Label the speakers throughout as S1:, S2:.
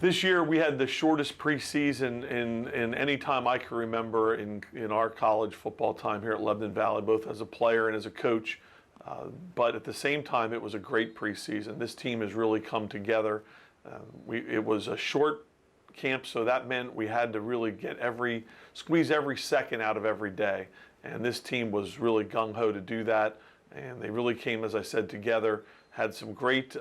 S1: This year we had the shortest preseason in any time I can remember in our college football time here at Lebanon Valley, both as a player and as a coach. But at the same time, it was a great preseason. This team has really come together. It was a short camp, so that meant we had to really squeeze every second out of every day. And this team was really gung-ho to do that. And they really came, as I said, together, had some great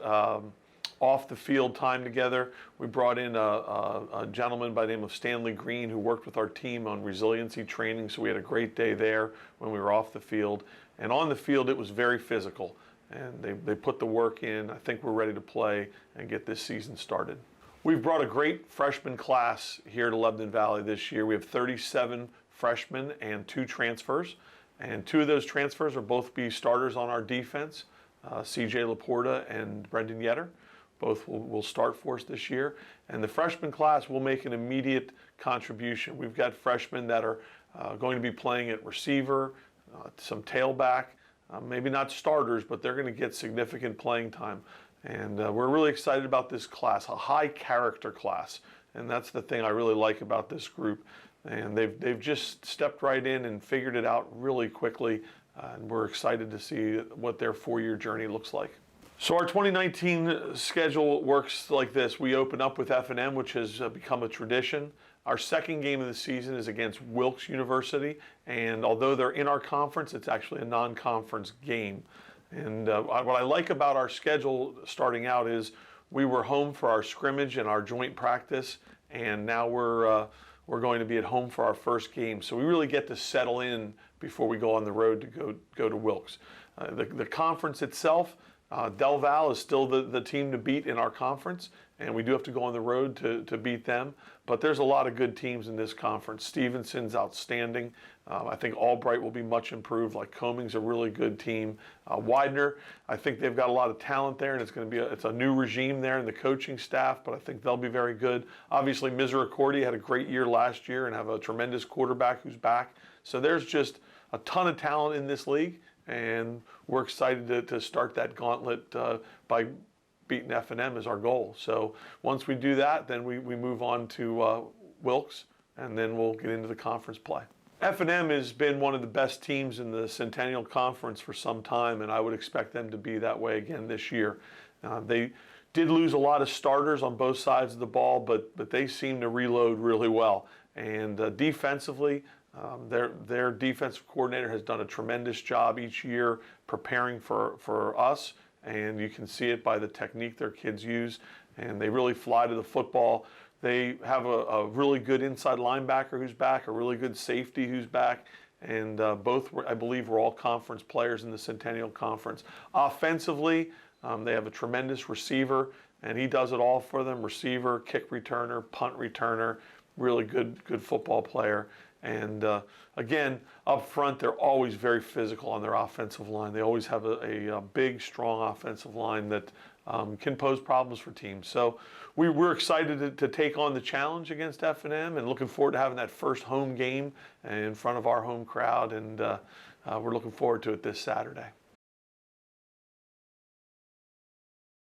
S1: off the field time together. We brought in a gentleman by the name of Stanley Green who worked with our team on resiliency training, so we had a great day there when we were off the field. And on the field, it was very physical, and they put the work in. I think we're ready to play and get this season started. We've brought a great freshman class here to Lebanon Valley this year. We have 37 freshmen and 2 transfers, and 2 of those transfers will both be starters on our defense, C.J. Laporta and Brendan Yetter. Both will start for us this year. And the freshman class will make an immediate contribution. We've got freshmen that are going to be playing at receiver, some tailback, maybe not starters, but they're going to get significant playing time. And we're really excited about this class, a high character class. And that's the thing I really like about this group. And they've just stepped right in and figured it out really quickly. And we're excited to see what their 4-year journey looks like. So our 2019 schedule works like this. We open up with F&M, which has become a tradition. Our second game of the season is against Wilkes University, and although they're in our conference, it's actually a non-conference game. And what I like about our schedule starting out is we were home for our scrimmage and our joint practice, and now we're going to be at home for our first game. So we really get to settle in before we go on the road to go to Wilkes. The conference itself, Del Val is still the team to beat in our conference, and we do have to go on the road to beat them. But there's a lot of good teams in this conference. Stevenson's outstanding. I think Albright will be much improved. Coming's a really good team. Widener, I think they've got a lot of talent there, and it's a new regime there in the coaching staff, but I think they'll be very good. Obviously, Misericordia had a great year last year and have a tremendous quarterback who's back. So there's just a ton of talent in this league, and we're excited to start that gauntlet by beating F&M as our goal. So once we do that, then we move on to Wilkes, and then we'll get into the conference play. F&M has been one of the best teams in the Centennial Conference for some time, and I would expect them to be that way again this year. They did lose a lot of starters on both sides of the ball, but they seem to reload really well. And defensively, their defensive coordinator has done a tremendous job each year preparing for us, and you can see it by the technique their kids use, and they really fly to the football. They have a really good inside linebacker who's back, a really good safety who's back, and both, I believe, were all conference players in the Centennial Conference. Offensively, they have a tremendous receiver, and he does it all for them: receiver, kick returner, punt returner, really good football player. And again, up front, they're always very physical on their offensive line. They always have a big, strong offensive line that can pose problems for teams. So we're excited to take on the challenge against F&M, and looking forward to having that first home game in front of our home crowd. And we're looking forward to it this Saturday.